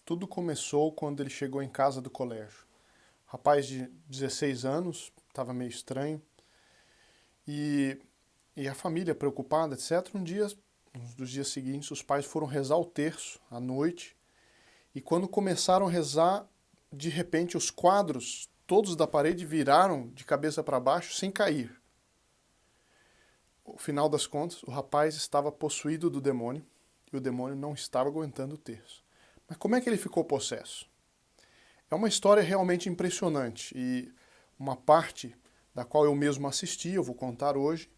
Tudo começou quando ele chegou em casa do colégio. Rapaz de 16 anos, estava meio estranho, e, e a família preocupada, etc. Um dos dias seguintes, os pais foram rezar o terço à noite, e quando começaram a rezar, de repente os quadros todos da parede viraram de cabeça para baixo sem cair. No final das contas, o rapaz estava possuído do demônio, e o demônio não estava aguentando o terço. Mas como é que ele ficou possesso? É uma história realmente impressionante e uma parte da qual eu mesmo assisti, eu vou contar hoje,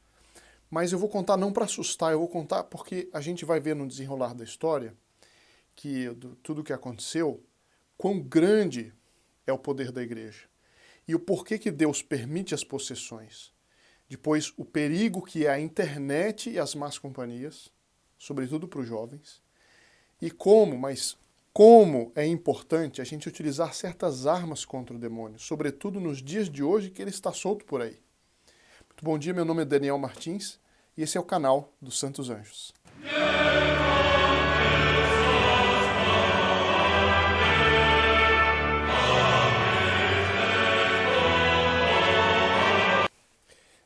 mas eu vou contar não para assustar, eu vou contar porque a gente vai ver no desenrolar da história que tudo o que aconteceu, quão grande é o poder da igreja e o porquê que Deus permite as possessões. Depois, o perigo que é a internet e as más companhias, sobretudo para os jovens, e como é importante a gente utilizar certas armas contra o demônio, sobretudo nos dias de hoje que ele está solto por aí. Muito bom dia, meu nome é Daniel Martins e esse é o canal dos Santos Anjos.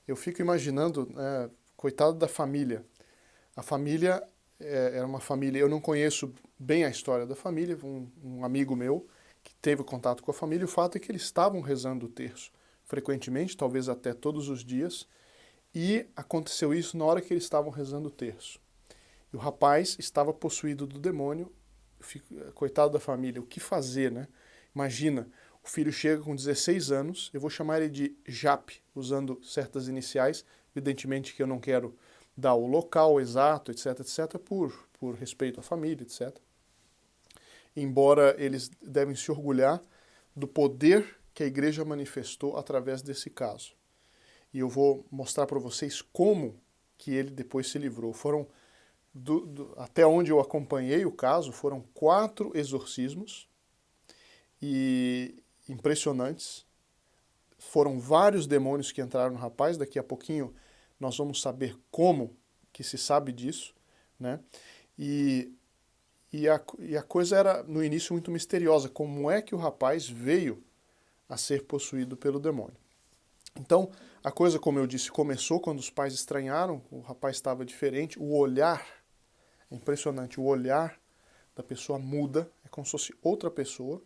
Eu fico imaginando, coitado da família. A família era uma família, eu não conheço bem a história da família, um amigo meu que teve contato com a família, o fato é que eles estavam rezando o terço frequentemente, talvez até todos os dias, e aconteceu isso na hora que eles estavam rezando o terço. E o rapaz estava possuído do demônio, coitado da família, o que fazer, né? Imagina, o filho chega com 16 anos, eu vou chamar ele de Jape, usando certas iniciais, evidentemente que eu não quero dar o local exato, etc, etc, por respeito à família, etc. Embora eles devem se orgulhar do poder que a igreja manifestou através desse caso. E eu vou mostrar para vocês como que ele depois se livrou. Até onde eu acompanhei o caso, foram 4 exorcismos e impressionantes. Foram vários demônios que entraram no rapaz, daqui a pouquinho nós vamos saber como que se sabe disso, né? E a coisa era, no início, muito misteriosa. Como é que o rapaz veio a ser possuído pelo demônio? Então, a coisa, como eu disse, começou quando os pais estranharam, o rapaz estava diferente, o olhar, é impressionante, o olhar da pessoa muda, é como se fosse outra pessoa,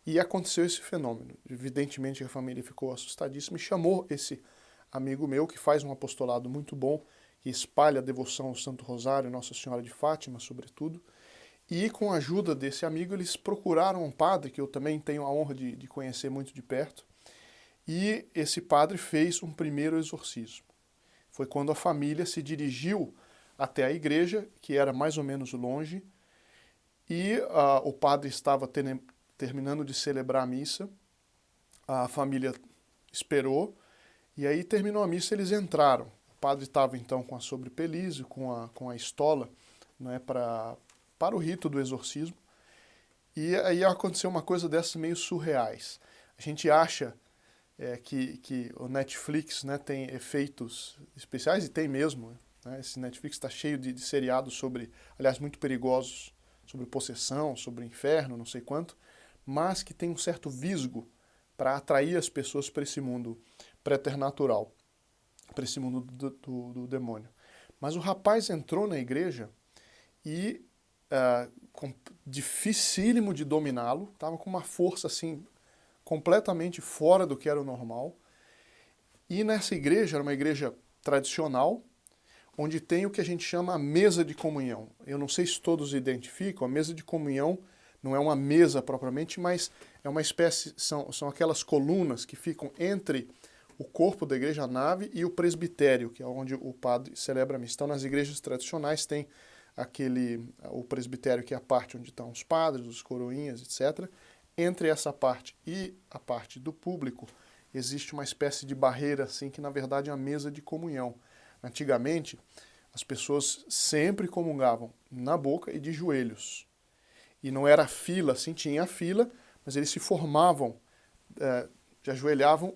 e aconteceu esse fenômeno. Evidentemente a família ficou assustadíssima e chamou esse amigo meu, que faz um apostolado muito bom, que espalha a devoção ao Santo Rosário, Nossa Senhora de Fátima, sobretudo, e com a ajuda desse amigo eles procuraram um padre, que eu também tenho a honra de conhecer muito de perto, e esse padre fez um primeiro exorcismo. Foi quando a família se dirigiu até a igreja, que era mais ou menos longe, e o padre estava terminando de celebrar a missa, a família esperou, e aí terminou a missa, eles entraram. O padre estava então com a sobrepelize, com a estola, né, para o rito do exorcismo, e aí aconteceu uma coisa dessas meio surreais. A gente acha que o Netflix, né, tem efeitos especiais, e tem mesmo, né, esse Netflix está cheio de seriados sobre, aliás, muito perigosos, sobre possessão, sobre inferno, não sei quanto, mas que tem um certo visgo para atrair as pessoas para esse mundo preternatural, para esse mundo do demônio. Mas o rapaz entrou na igreja e, dificílimo de dominá-lo, estava com uma força assim completamente fora do que era o normal. E nessa igreja, era uma igreja tradicional, onde tem o que a gente chama a mesa de comunhão. Eu não sei se todos identificam, a mesa de comunhão não é uma mesa propriamente, mas é uma espécie, são aquelas colunas que ficam entre o corpo da igreja, a nave, e o presbitério, que é onde o padre celebra a missa. Então, nas igrejas tradicionais tem o presbitério, que é a parte onde estão os padres, os coroinhas, etc. Entre essa parte e a parte do público, existe uma espécie de barreira, assim, que na verdade é uma mesa de comunhão. Antigamente, as pessoas sempre comungavam na boca e de joelhos. E não era fila, assim, tinha fila, mas eles se formavam, já ajoelhavam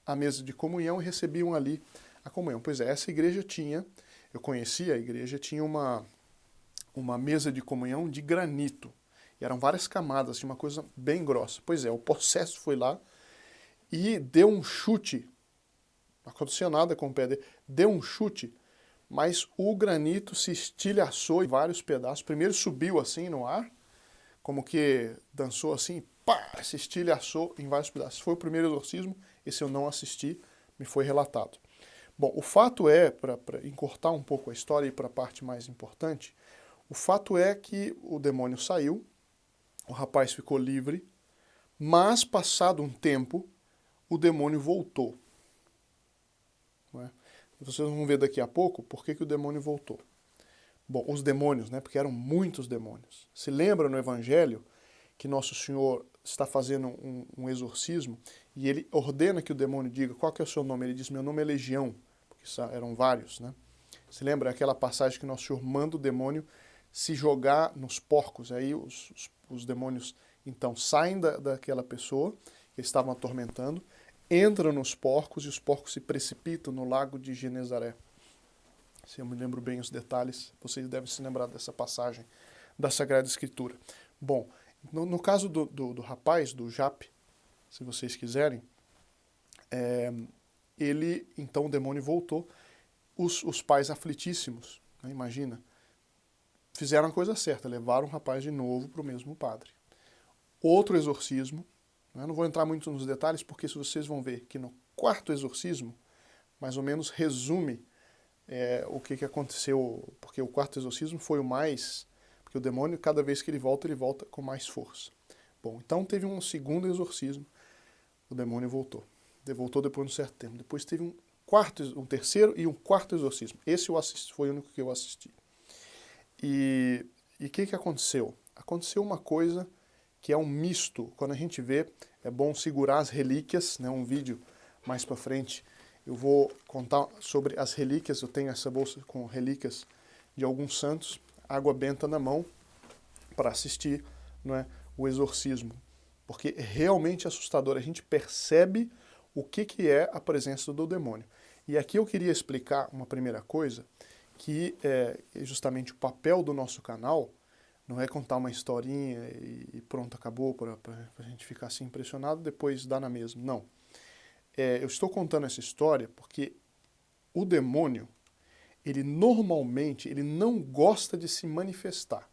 à mesa de comunhão e recebiam ali a comunhão. Pois é, essa igreja tinha, eu conhecia a igreja, tinha uma mesa de comunhão de granito. E eram várias camadas, tinha uma coisa bem grossa. Pois é, o possesso foi lá e deu um chute. Não aconteceu nada com o pé dele. Deu um chute, mas o granito se estilhaçou em vários pedaços. Primeiro subiu assim no ar, como que dançou assim, pá, se estilhaçou em vários pedaços. Foi o primeiro exorcismo, esse eu não assisti, me foi relatado. Bom, o fato é, para encurtar um pouco a história e ir para a parte mais importante, o fato é que o demônio saiu, o rapaz ficou livre, mas passado um tempo, o demônio voltou. Não é? Vocês vão ver daqui a pouco por que o demônio voltou. Bom, os demônios, né? Porque eram muitos demônios. Se lembra no Evangelho que Nosso Senhor está fazendo um exorcismo e ele ordena que o demônio diga qual que é o seu nome. Ele diz, meu nome é Legião, porque eram vários, né? Se lembra aquela passagem que Nosso Senhor manda o demônio se jogar nos porcos. Aí os demônios, então, saem daquela pessoa que estavam atormentando, entram nos porcos e os porcos se precipitam no lago de Genezaré. Se eu me lembro bem os detalhes, vocês devem se lembrar dessa passagem da Sagrada Escritura. Bom, no caso do rapaz, do Jape, se vocês quiserem, então o demônio voltou. Os pais aflitíssimos, né, imagina, fizeram a coisa certa, levaram o rapaz de novo para o mesmo padre. Outro exorcismo, né, não vou entrar muito nos detalhes, porque se vocês vão ver que no quarto exorcismo, mais ou menos resume o que aconteceu, porque o quarto exorcismo foi o mais, porque o demônio, cada vez que ele volta com mais força. Bom, então teve um segundo exorcismo, o demônio voltou. Voltou depois de um certo tempo. Depois teve um terceiro e um quarto exorcismo. Esse eu assisti, foi o único que eu assisti. E o que aconteceu? Aconteceu uma coisa que é um misto. Quando a gente vê, é bom segurar as relíquias, né, um vídeo mais para frente. Eu vou contar sobre as relíquias, eu tenho essa bolsa com relíquias de alguns santos, água benta na mão, para assistir, não é, o exorcismo. Porque é realmente assustador, a gente percebe o que é a presença do demônio. E aqui eu queria explicar uma primeira coisa, que é justamente o papel do nosso canal, não é contar uma historinha e pronto, acabou, para a gente ficar assim impressionado, depois dá na mesma, não. Eu estou contando essa história porque o demônio, ele normalmente, ele não gosta de se manifestar.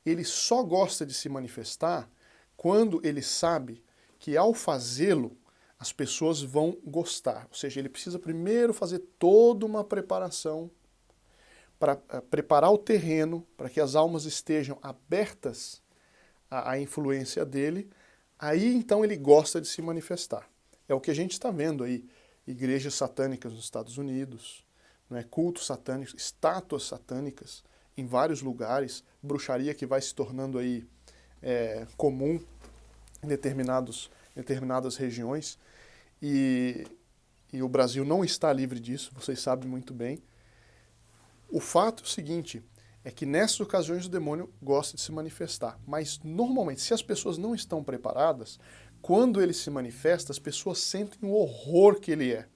Ele só gosta de se manifestar quando ele sabe que ao fazê-lo, as pessoas vão gostar. Ou seja, ele precisa primeiro fazer toda uma preparação para preparar o terreno, para que as almas estejam abertas à influência dele. Aí então ele gosta de se manifestar. É o que a gente está vendo aí, igrejas satânicas nos Estados Unidos, né, cultos satânicos, estátuas satânicas em vários lugares, bruxaria que vai se tornando aí comum em determinadas regiões, e o Brasil não está livre disso, vocês sabem muito bem. O fato é o seguinte, é que nessas ocasiões o demônio gosta de se manifestar, mas normalmente, se as pessoas não estão preparadas, quando ele se manifesta, as pessoas sentem o horror que ele é.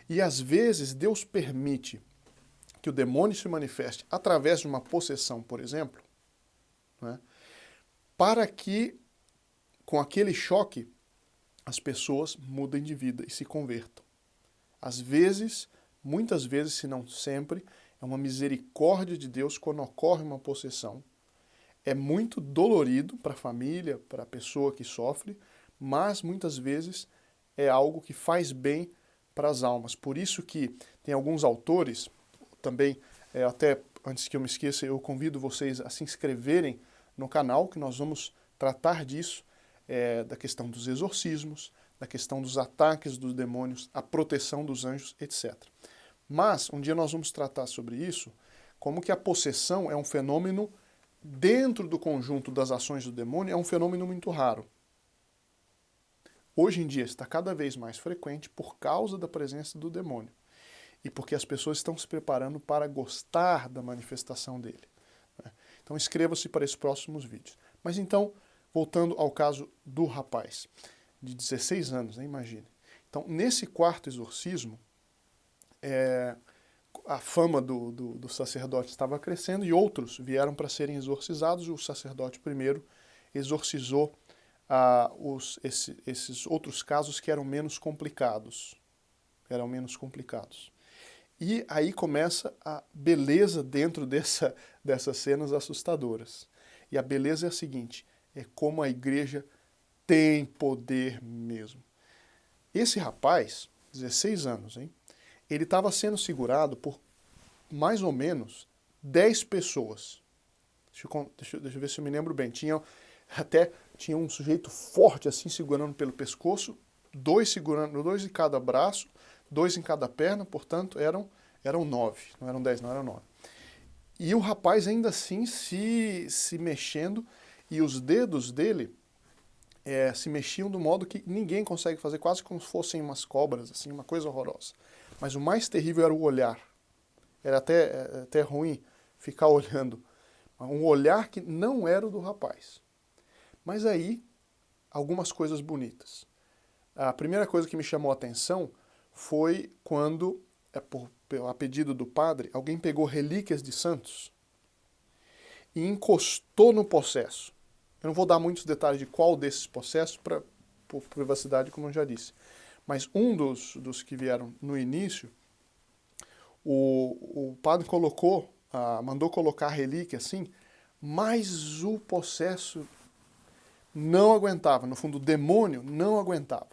E às vezes Deus permite que o demônio se manifeste através de uma possessão, por exemplo, né, para que, com aquele choque, as pessoas mudem de vida e se convertam. Às vezes, muitas vezes, se não sempre, é uma misericórdia de Deus quando ocorre uma possessão. É muito dolorido para a família, para a pessoa que sofre, mas muitas vezes é algo que faz bem para as almas. Por isso que tem alguns autores, também, até antes que eu me esqueça, eu convido vocês a se inscreverem no canal, que nós vamos tratar disso, da questão dos exorcismos, da questão dos ataques dos demônios, a proteção dos anjos, etc. Mas, um dia nós vamos tratar sobre isso, como que a possessão é um fenômeno, dentro do conjunto das ações do demônio, é um fenômeno muito raro. Hoje em dia está cada vez mais frequente por causa da presença do demônio. E porque as pessoas estão se preparando para gostar da manifestação dele. Então inscreva-se para esses próximos vídeos. Mas então, voltando ao caso do rapaz, de 16 anos, né, imagine. Então, nesse quarto exorcismo, a fama do sacerdote estava crescendo e outros vieram para serem exorcizados. O sacerdote primeiro exorcizou esses outros casos que eram menos complicados. E aí começa a beleza dentro dessas cenas assustadoras. E a beleza é a seguinte, é como a igreja tem poder mesmo. Esse rapaz, 16 anos, hein? Ele estava sendo segurado por mais ou menos 10 pessoas. Deixa eu ver se eu me lembro bem. Tinha um sujeito forte assim segurando pelo pescoço, 2 segurando, 2 em cada braço, 2 em cada perna, portanto eram 9, não eram 10, não eram 9. E o rapaz ainda assim se mexendo e os dedos dele se mexiam do modo que ninguém consegue fazer, quase como se fossem umas cobras, assim, uma coisa horrorosa. Mas o mais terrível era o olhar. Era até ruim ficar olhando. Um olhar que não era o do rapaz. Mas aí, algumas coisas bonitas. A primeira coisa que me chamou a atenção foi quando, a pedido do padre, alguém pegou relíquias de santos e encostou no possesso. Eu não vou dar muitos detalhes de qual desses possessos, por privacidade, como eu já disse. Mas um dos que vieram no início, o padre mandou colocar a relíquia assim, mas o possesso não aguentava. No fundo, o demônio não aguentava.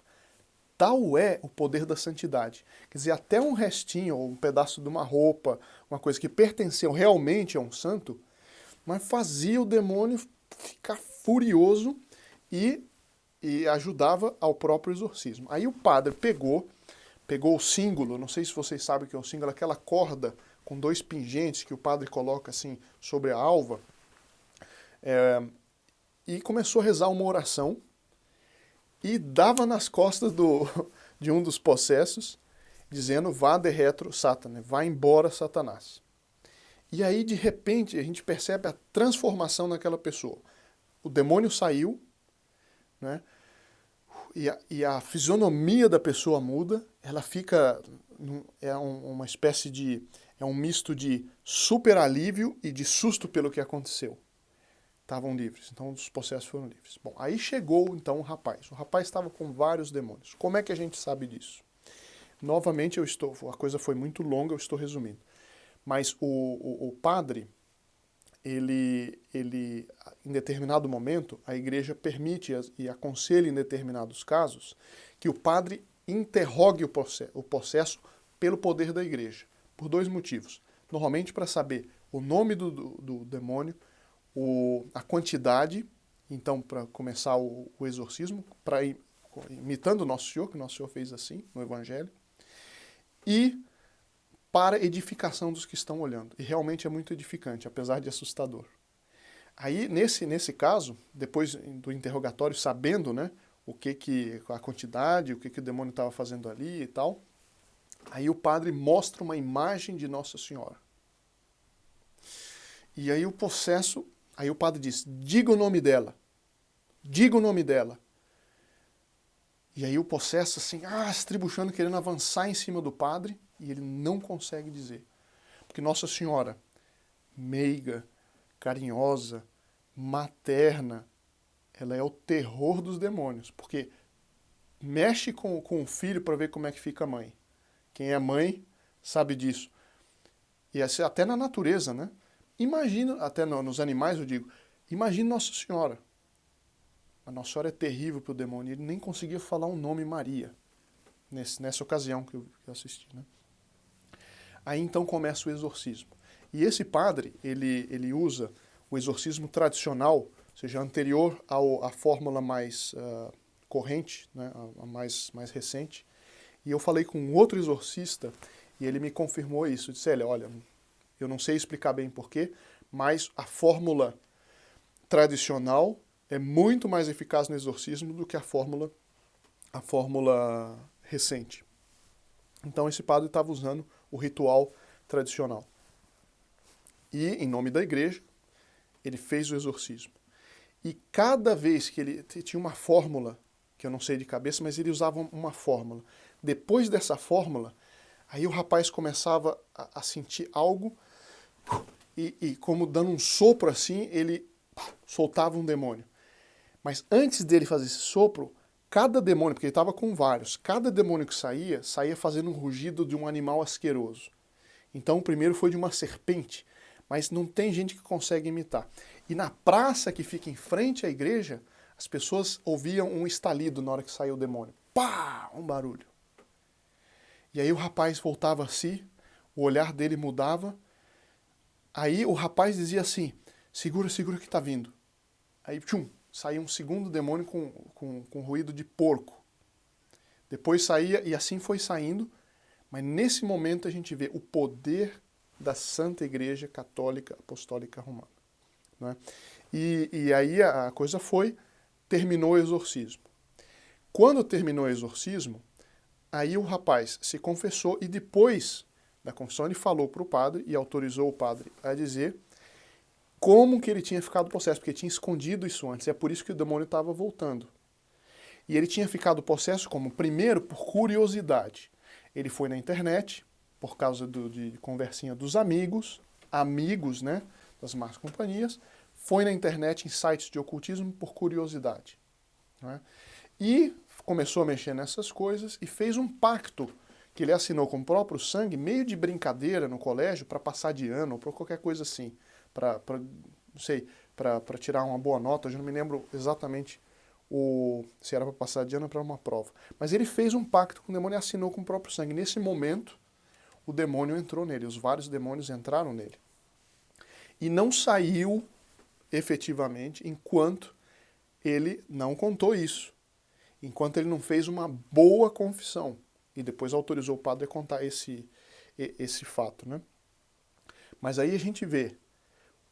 Tal é o poder da santidade. Quer dizer, até um restinho, ou um pedaço de uma roupa, uma coisa que pertenceu realmente a um santo, mas fazia o demônio ficar furioso e ajudava ao próprio exorcismo. Aí o padre pegou o símbolo, não sei se vocês sabem o que é o símbolo, aquela corda com 2 pingentes que o padre coloca assim sobre a alva, e começou a rezar uma oração e dava nas costas de um dos possessos, dizendo, vá de retro Satana, vá embora Satanás. E aí, de repente, a gente percebe a transformação naquela pessoa. O demônio saiu, né? E a fisionomia da pessoa muda, ela fica, uma espécie de, um misto de super alívio e de susto pelo que aconteceu. Estavam livres, então os possessos foram livres. Bom, aí chegou então o rapaz. O rapaz estava com vários demônios. Como é que a gente sabe disso? Novamente, a coisa foi muito longa, eu estou resumindo. Mas o padre, ele, em determinado momento, a igreja permite e aconselha em determinados casos que o padre interrogue o possesso pelo poder da igreja, por 2 motivos. Normalmente para saber o nome do demônio, a quantidade, então para começar o exorcismo, imitando o Nosso Senhor, que o Nosso Senhor fez assim no Evangelho, e para edificação dos que estão olhando. E realmente é muito edificante, apesar de assustador. Aí, nesse caso, depois do interrogatório, sabendo, né, a quantidade, o que o demônio estava fazendo ali e tal, aí o padre mostra uma imagem de Nossa Senhora. E aí aí o padre diz, diga o nome dela. Diga o nome dela. E aí o possesso, assim, estribuchando, querendo avançar em cima do padre, e ele não consegue dizer. Porque Nossa Senhora, meiga, carinhosa, materna, ela é o terror dos demônios. Porque mexe com o filho para ver como é que fica a mãe. Quem é mãe sabe disso. E até na natureza, né? Imagina, até nos animais eu digo, imagina Nossa Senhora. A Nossa Senhora é terrível para o demônio. Ele nem conseguia falar o nome Maria, nessa ocasião que eu assisti, né? Aí então começa o exorcismo. E esse padre, ele usa o exorcismo tradicional, ou seja, anterior à fórmula mais corrente, né, a mais recente. E eu falei com um outro exorcista e ele me confirmou isso. Eu disse, olha, eu não sei explicar bem porquê, mas a fórmula tradicional é muito mais eficaz no exorcismo do que a fórmula recente. Então esse padre estava usando o ritual tradicional. E, em nome da igreja, ele fez o exorcismo. E cada vez que ele tinha uma fórmula, que eu não sei de cabeça, mas ele usava uma fórmula. Depois dessa fórmula, Aí o rapaz começava a sentir algo e como dando um sopro assim, ele soltava um demônio. Mas antes dele fazer esse sopro, cada demônio, porque ele estava com vários, cada demônio que saía, saía fazendo um rugido de um animal asqueroso. Então o primeiro foi de uma serpente, mas não tem gente que consegue imitar. E na praça que fica em frente à igreja, as pessoas ouviam um estalido na hora que saiu o demônio. Pá! Um barulho. E aí o rapaz voltava a si, o olhar dele mudava. Aí o rapaz dizia assim, segura, segura que tá vindo. Aí, tchum, saía um segundo demônio com ruído de porco. Depois saía, e assim foi saindo, mas nesse momento a gente vê o poder da Santa Igreja Católica Apostólica Romana. Né? E aí a coisa terminou o exorcismo. Quando terminou o exorcismo, aí o rapaz se confessou e depois da confissão ele falou para o padre e autorizou o padre a dizer como que ele tinha ficado possesso, porque tinha escondido isso antes, é por isso que o demônio estava voltando. E ele tinha ficado possesso como? Primeiro, por curiosidade. Ele foi na internet, por causa de conversinha dos amigos, né, das más companhias, foi na internet em sites de ocultismo por curiosidade. Né? E começou a mexer nessas coisas e fez um pacto que ele assinou com o próprio sangue, meio de brincadeira no colégio, para passar de ano ou para qualquer coisa assim, para tirar uma boa nota, eu já não me lembro exatamente se era para passar de ano ou para uma prova. Mas ele fez um pacto com o demônio e assinou com o próprio sangue. Nesse momento, o demônio entrou nele, os vários demônios entraram nele. E não saiu efetivamente enquanto ele não contou isso, enquanto ele não fez uma boa confissão e depois autorizou o padre a contar esse fato, né? Mas aí a gente vê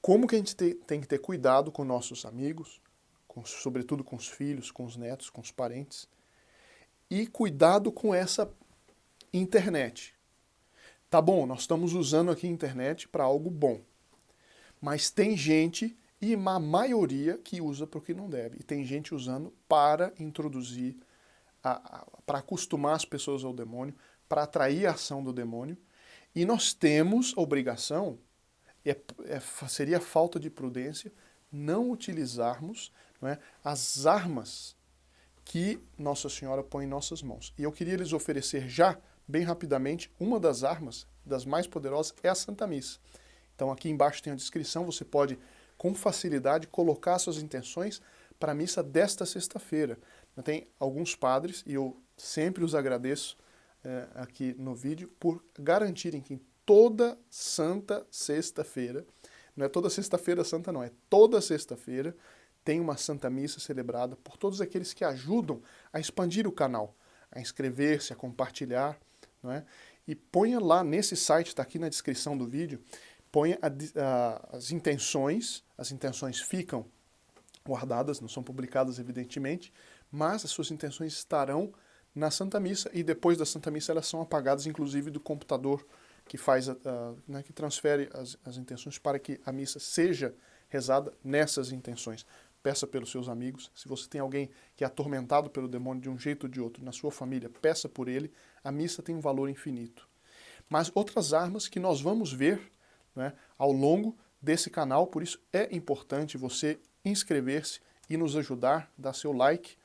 como que a gente tem que ter cuidado com nossos amigos, sobretudo com os filhos, com os netos, com os parentes, e cuidado com essa internet. Tá bom, nós estamos usando aqui a internet para algo bom, mas tem gente, e a maioria, que usa para o que não deve. E tem gente usando para introduzir, para acostumar as pessoas ao demônio, para atrair a ação do demônio. E nós temos a obrigação, seria falta de prudência, não utilizarmos, não é, as armas que Nossa Senhora põe em nossas mãos. E eu queria lhes oferecer já, bem rapidamente, uma das armas, das mais poderosas, é a Santa Missa. Então aqui embaixo tem a descrição, você pode com facilidade colocar suas intenções para a missa desta sexta-feira. Tem alguns padres, e eu sempre os agradeço aqui no vídeo, por garantirem que em toda santa sexta-feira, não é toda sexta-feira santa não, é toda sexta-feira, tem uma Santa Missa celebrada por todos aqueles que ajudam a expandir o canal, a inscrever-se, a compartilhar, não é? E ponha lá nesse site, está aqui na descrição do vídeo, ponha as intenções ficam guardadas, não são publicadas evidentemente, mas as suas intenções estarão na Santa Missa e depois da Santa Missa elas são apagadas inclusive do computador que faz, né, que transfere as intenções para que a missa seja rezada nessas intenções. Peça pelos seus amigos, se você tem alguém que é atormentado pelo demônio de um jeito ou de outro na sua família, peça por ele, a missa tem um valor infinito. Mas outras armas que nós vamos ver, né, ao longo desse canal, por isso é importante você inscrever-se e nos ajudar, dar seu like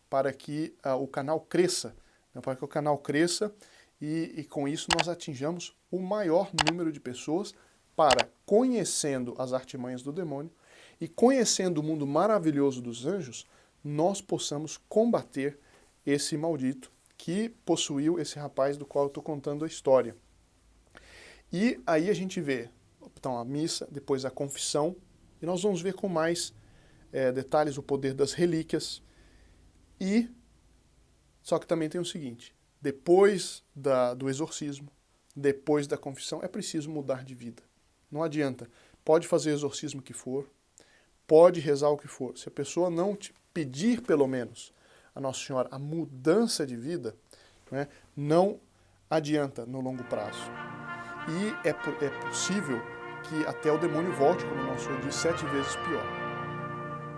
para que o canal cresça, né, para que o canal cresça e com isso nós atinjamos o maior número de pessoas para, conhecendo as artimanhas do demônio e conhecendo o mundo maravilhoso dos anjos, nós possamos combater esse maldito que possuiu esse rapaz do qual eu estou contando a história. E aí a gente vê então, a missa, depois a confissão, e nós vamos ver com mais detalhes o poder das relíquias. Só que também tem o seguinte, depois do exorcismo, depois da confissão, é preciso mudar de vida. Não adianta, pode fazer o exorcismo que for, pode rezar o que for. Se a pessoa não te pedir, pelo menos, a Nossa Senhora a mudança de vida, né, não adianta no longo prazo. E é possível que até o demônio volte, como o nosso Senhor diz, 7 vezes pior.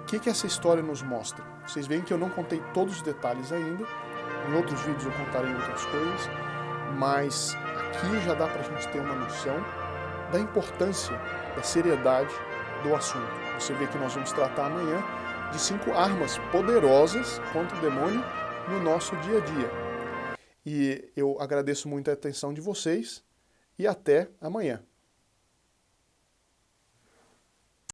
O que essa história nos mostra? Vocês veem que eu não contei todos os detalhes ainda, em outros vídeos eu contarei outras coisas, mas aqui já dá para a gente ter uma noção da importância, da seriedade do assunto. Você vê que nós vamos tratar amanhã de 5 armas poderosas contra o demônio no nosso dia a dia. E eu agradeço muito a atenção de vocês e até amanhã.